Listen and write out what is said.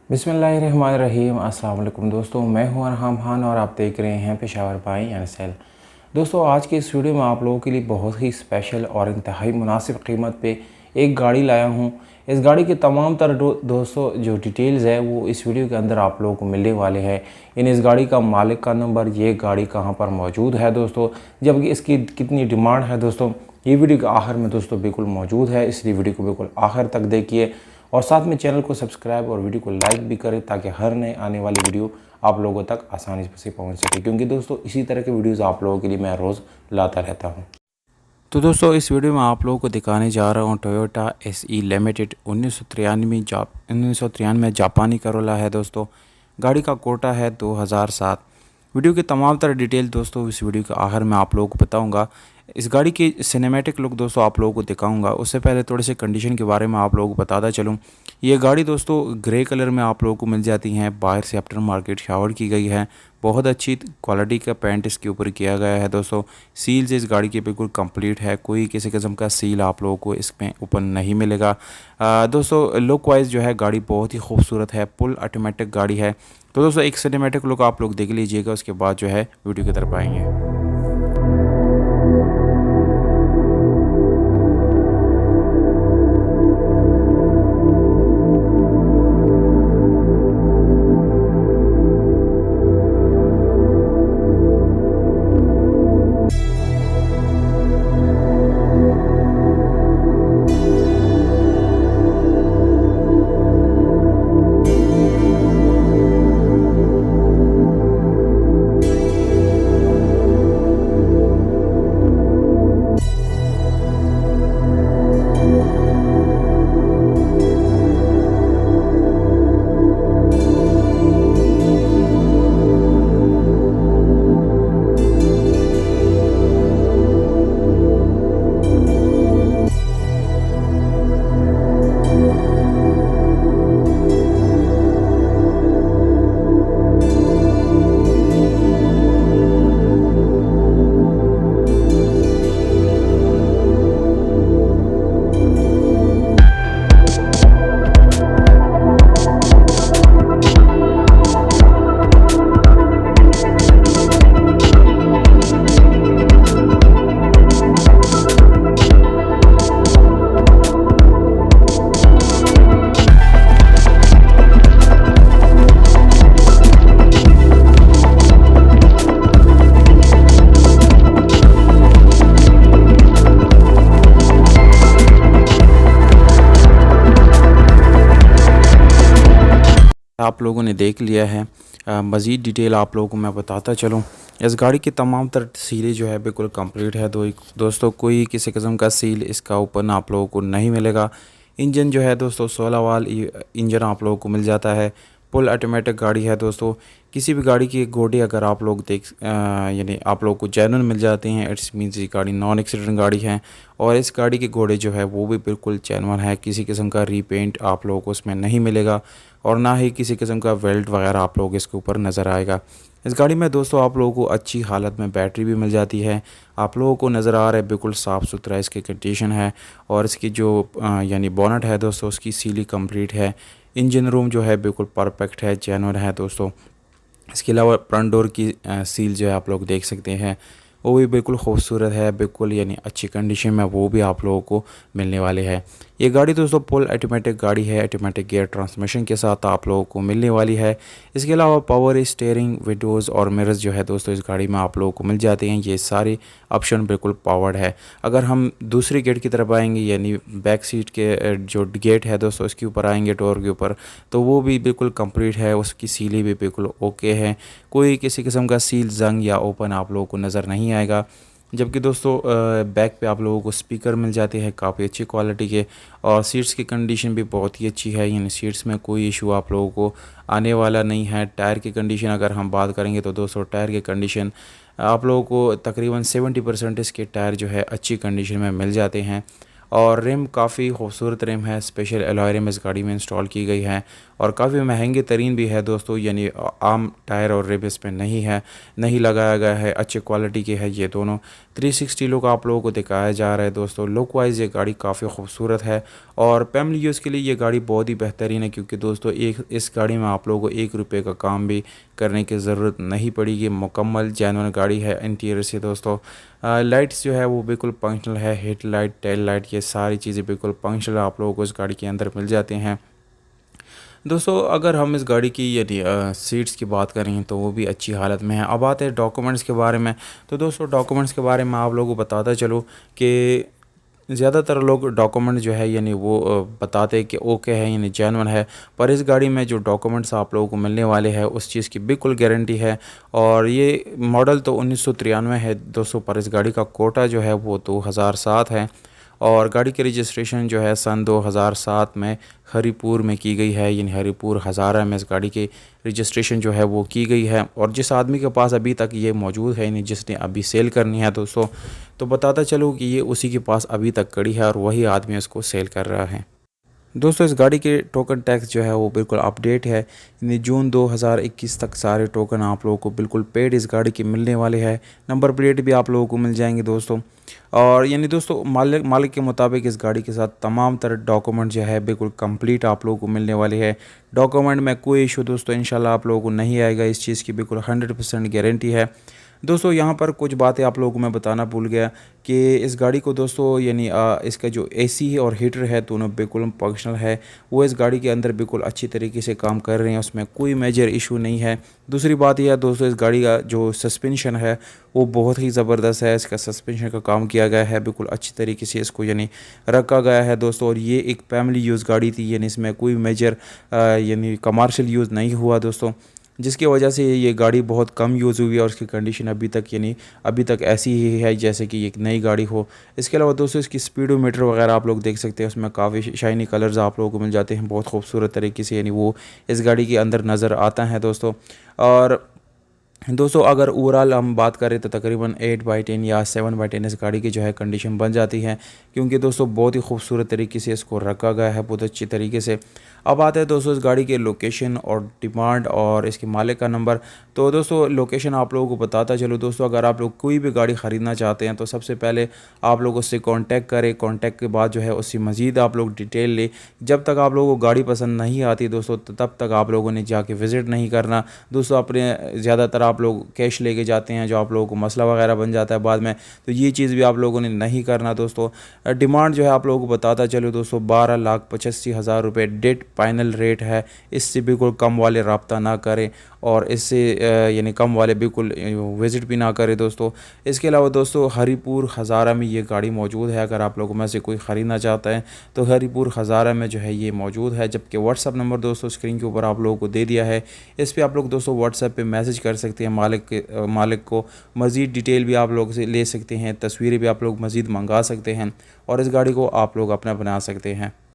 बिस्मिल्लाहिर्रहमानिर्रहीम। अस्सलाम वालेकुम दोस्तों, मैं हूं अरहम खान और आप देख रहे हैं पेशावर बाई यानी सेल। दोस्तों, आज के इस वीडियो में आप लोगों के लिए बहुत ही स्पेशल और इंतहाई मुनासिब कीमत पे एक गाड़ी लाया हूं। इस गाड़ी के तमाम तर दोस्तों जो डिटेल्स है वो इस वीडियो के अंदर आप लोगों को मिलने वाले हैं। इस गाड़ी का मालिक का नंबर, ये गाड़ी कहाँ पर मौजूद है दोस्तों, जबकि इसकी कितनी डिमांड है दोस्तों, ये वीडियो के आखिर में दोस्तों बिल्कुल मौजूद है। इसलिए वीडियो को बिल्कुल आखिर तक देखिए और साथ में चैनल को सब्सक्राइब और वीडियो को लाइक भी करें ताकि हर नए आने वाली वीडियो आप लोगों तक आसानी से पहुंच सके, क्योंकि दोस्तों इसी तरह के वीडियोस आप लोगों के लिए मैं रोज़ लाता रहता हूं। तो दोस्तों, इस वीडियो में आप लोगों को दिखाने जा रहा हूं टोयोटा SE लिमिटेड 1993 जापानी करोला है दोस्तों। गाड़ी का कोटा है 2007। वीडियो के तमाम तरह डिटेल दोस्तों इस वीडियो के आखिर में आप लोगों को बताऊंगा। इस गाड़ी की सिनेमैटिक लुक दोस्तों आप लोगों को दिखाऊंगा। उससे पहले थोड़े से कंडीशन के बारे में आप लोगों को बताता चलूँ। ये गाड़ी दोस्तों ग्रे कलर में आप लोगों को मिल जाती हैं। बाहर से आफ्टर मार्केट शावर की गई है। बहुत अच्छी क्वालिटी का पेंट इसके ऊपर किया गया है दोस्तों। सील्स इस गाड़ी की बिल्कुल कंप्लीट है। कोई किसी किस्म का सील आप लोगों को इसमें ऊपर नहीं मिलेगा। दोस्तों लुक वाइज जो है गाड़ी बहुत ही खूबसूरत है। फुल ऑटोमेटिक गाड़ी है। तो दोस्तों एक सिनेमैटिक लुक आप लोग देख लीजिएगा, उसके बाद जो है वीडियो की तरफ आएंगे। आप लोगों ने देख लिया है। मज़ीद डिटेल आप लोगों को मैं बताता चलूँ। इस गाड़ी की तमाम तर सीलें जो है बिल्कुल कंप्लीट है। दोस्तों कोई किसी किस्म का सील इसका ऊपर आप लोगों को नहीं मिलेगा। इंजन जो है दोस्तों 16 वाल इंजन आप लोगों को मिल जाता है। फुल ऑटोमेटिक गाड़ी है दोस्तों। किसी भी गाड़ी की गोडी अगर आप लोग यानी आप लोग को जेन्युइन मिल जाते हैं, इट्स मीन्स ये गाड़ी नॉन एक्सीडेंट गाड़ी है। और इस गाड़ी के घोड़े जो है वो भी बिल्कुल जेन्युइन है। किसी किस्म का रीपेंट आप लोगों को इसमें नहीं मिलेगा और ना ही किसी किस्म का वेल्ट वगैरह आप लोग इसके ऊपर नज़र आएगा। इस गाड़ी में दोस्तों आप लोगों को अच्छी हालत में बैटरी भी मिल जाती है। आप लोगों को नज़र आ रहा है बिल्कुल साफ़ सुथरा इसकी कंडीशन है। और इसकी जो यानी बोनट है दोस्तों उसकी सीली कंप्लीट है। इंजन रूम जो है बिल्कुल परफेक्ट है, जेन्युइन है दोस्तों। इसके अलावा फ्रंट डोर की सील जो है आप लोग देख सकते हैं, वो भी बिल्कुल खूबसूरत है, बिल्कुल यानी अच्छी कंडीशन में वो भी आप लोगों को मिलने वाले हैं। ये गाड़ी दोस्तों फुल ऑटोमेटिक गाड़ी है। ऑटोमेटिक गियर ट्रांसमिशन के साथ आप लोगों को मिलने वाली है। इसके अलावा पावर स्टीयरिंग, विंडोज़ और मिरर्स जो है दोस्तों इस गाड़ी में आप लोगों को मिल जाते हैं। ये सारे ऑप्शन बिल्कुल पावर्ड है। अगर हम दूसरी गेट की तरफ आएंगे यानी बैक सीट के जो गेट है दोस्तों इसके ऊपर आएंगे, डोर के ऊपर, तो वो भी बिल्कुल कंप्लीट है। उसकी सीलें भी बिल्कुल ओके है। कोई किसी किस्म का सील, जंग या ओपन आप लोगों को नज़र नहीं आएगा। जबकि दोस्तों बैक पे आप लोगों को स्पीकर मिल जाते हैं काफ़ी अच्छी क्वालिटी के। और सीट्स की कंडीशन भी बहुत ही अच्छी है, यानी सीट्स में कोई इशू आप लोगों को आने वाला नहीं है। टायर की कंडीशन अगर हम बात करेंगे तो दोस्तों टायर की कंडीशन आप लोगों को तकरीबन 70% इसके टायर जो है अच्छी कंडीशन में मिल जाते हैं। और रिम काफ़ी खूबसूरत रिम है, स्पेशल अलॉय रिम इस गाड़ी में इंस्टॉल की गई है और काफ़ी महंगे तरीन भी है दोस्तों, यानी आम टायर और रिम इस पर नहीं लगाया गया है, अच्छे क्वालिटी के है ये दोनों। 360 लुक आप लोगों को दिखाया जा रहा है दोस्तों। लुक वाइज ये गाड़ी काफ़ी खूबसूरत है और फैमिली यूज़ के लिए ये गाड़ी बहुत ही बेहतरीन है, क्योंकि दोस्तों इस गाड़ी में आप लोगों को 1 रुपये का काम भी करने की ज़रूरत नहीं पड़ेगी। मुकम्मल जेन्युइन गाड़ी है इंटीरियर से दोस्तों। लाइट्स जो है वो बिल्कुल फंक्शनल है, हेड लाइट, टेल लाइट, ये सारी चीज़ें बिल्कुल फंक्शनल आप लोगों को इस गाड़ी के अंदर मिल जाते हैं दोस्तों। अगर हम इस गाड़ी की यदि सीट्स की बात करें तो वो भी अच्छी हालत में है। अब आते हैं डॉक्यूमेंट्स के बारे में। तो दोस्तों डॉक्यूमेंट्स के बारे में आप लोगों को बताता चलो कि ज़्यादातर लोग डॉक्यूमेंट जो है यानी वो बताते हैं कि ओके है यानी जेन्युइन है, पर इस गाड़ी में जो डॉक्यूमेंट्स आप लोगों को मिलने वाले हैं उस चीज़ की बिल्कुल गारंटी है। और ये मॉडल तो 1993 है दोस्तों, पर इस गाड़ी का कोटा जो है वो 2007 है और गाड़ी की रजिस्ट्रेशन जो है सन 2007 में हरिपुर में की गई है, यानी हरिपुर हज़ारा में इस गाड़ी की रजिस्ट्रेशन जो है वो की गई है। और जिस आदमी के पास अभी तक ये मौजूद है, यानी जिसने अभी सेल करनी है दोस्तों, तो बताता चलो कि ये उसी के पास अभी तक खड़ी है और वही आदमी उसको सेल कर रहा है दोस्तों। इस गाड़ी के टोकन टैक्स जो है वो बिल्कुल अपडेट है, यानी जून 2021 तक सारे टोकन आप लोगों को बिल्कुल पेड इस गाड़ी की मिलने वाले हैं। नंबर प्लेट भी आप लोगों को मिल जाएंगे दोस्तों। और यानी दोस्तों मालिक के मुताबिक इस गाड़ी के साथ तमाम तरह डॉक्यूमेंट जो है बिल्कुल कंप्लीट आप लोगों को मिलने वाले हैं। डॉक्यूमेंट में कोई इशू दोस्तों इंशाल्लाह आप लोगों को नहीं आएगा, इस चीज़ की बिल्कुल 100% गारंटी है दोस्तों। यहाँ पर कुछ बातें आप लोगों को मैं बताना भूल गया कि इस गाड़ी को दोस्तों यानी इसका जो एसी है और हीटर है दोनों बिल्कुल फंक्शनल है, वो इस गाड़ी के अंदर बिल्कुल अच्छी तरीके से काम कर रहे हैं, उसमें कोई मेजर इशू नहीं है। दूसरी बात यह है दोस्तों, इस गाड़ी का जो सस्पेंशन है वो बहुत ही ज़बरदस्त है, इसका सस्पेंशन का काम किया गया है बिल्कुल अच्छी तरीके से इसको यानी रखा गया है दोस्तों। और ये एक फैमिली यूज़ गाड़ी थी, यानी इसमें कोई मेजर यानी कमर्शियल यूज़ नहीं हुआ दोस्तों, जिसकी वजह से ये गाड़ी बहुत कम यूज़ हुई है और उसकी कंडीशन अभी तक ऐसी ही है जैसे कि एक नई गाड़ी हो। इसके अलावा दोस्तों इसकी स्पीडोमीटर वगैरह आप लोग देख सकते हैं, उसमें काफ़ी शाइनी कलर्स आप लोगों को मिल जाते हैं बहुत खूबसूरत तरीके से, यानी वो इस गाड़ी के अंदर नज़र आता है दोस्तों। और दोस्तों अगर ओवरऑल हम बात करें तो तकरीबन 8/10 या 7/10 इस गाड़ी की जो है कंडीशन बन जाती है, क्योंकि दोस्तों बहुत ही खूबसूरत तरीके से इसको रखा गया है बहुत अच्छी तरीके से। अब आते हैं दोस्तों इस गाड़ी के लोकेशन और डिमांड और इसके मालिक का नंबर। तो दोस्तों लोकेशन आप लोगों को बताता चलो दोस्तों, अगर आप लोग कोई भी गाड़ी ख़रीदना चाहते हैं तो सबसे पहले आप लोग उससे कांटेक्ट करें। कांटेक्ट के बाद जो है उससे मज़ीद आप लोग डिटेल लें। जब तक आप लोगों को गाड़ी पसंद नहीं आती दोस्तों तब तक आप लोगों ने जाके विज़िट नहीं करना दोस्तों। अपने ज़्यादातर आप लोग कैश लेके जाते हैं जो आप लोगों को मसला वगैरह बन जाता है बाद में, तो ये चीज़ भी आप लोगों ने नहीं करना दोस्तों। डिमांड जो है आप लोगों को बताता चलो दोस्तों 12,85,000 रुपये डेट फाइनल रेट है, इससे बिल्कुल कम वाले रब्ता ना करें और इससे यानी कम वाले बिल्कुल विज़िट भी ना करें दोस्तों। इसके अलावा दोस्तों हरिपुर हज़ारा में ये गाड़ी मौजूद है, अगर आप लोगों में से कोई ख़रीदना चाहता है तो हरिपुर हज़ारा में जो है ये मौजूद है। जबकि व्हाट्सअप नंबर दोस्तों स्क्रीन के ऊपर आप लोगों को दे दिया है, इस पर आप लोग दोस्तों व्हाट्सएप पे मैसेज कर सकते हैं। मालिक को मज़ीद डिटेल भी आप लोग से ले सकते हैं, तस्वीरें भी आप लोग मज़ीद मंगा सकते हैं और इस गाड़ी को आप लोग अपना बना सकते हैं।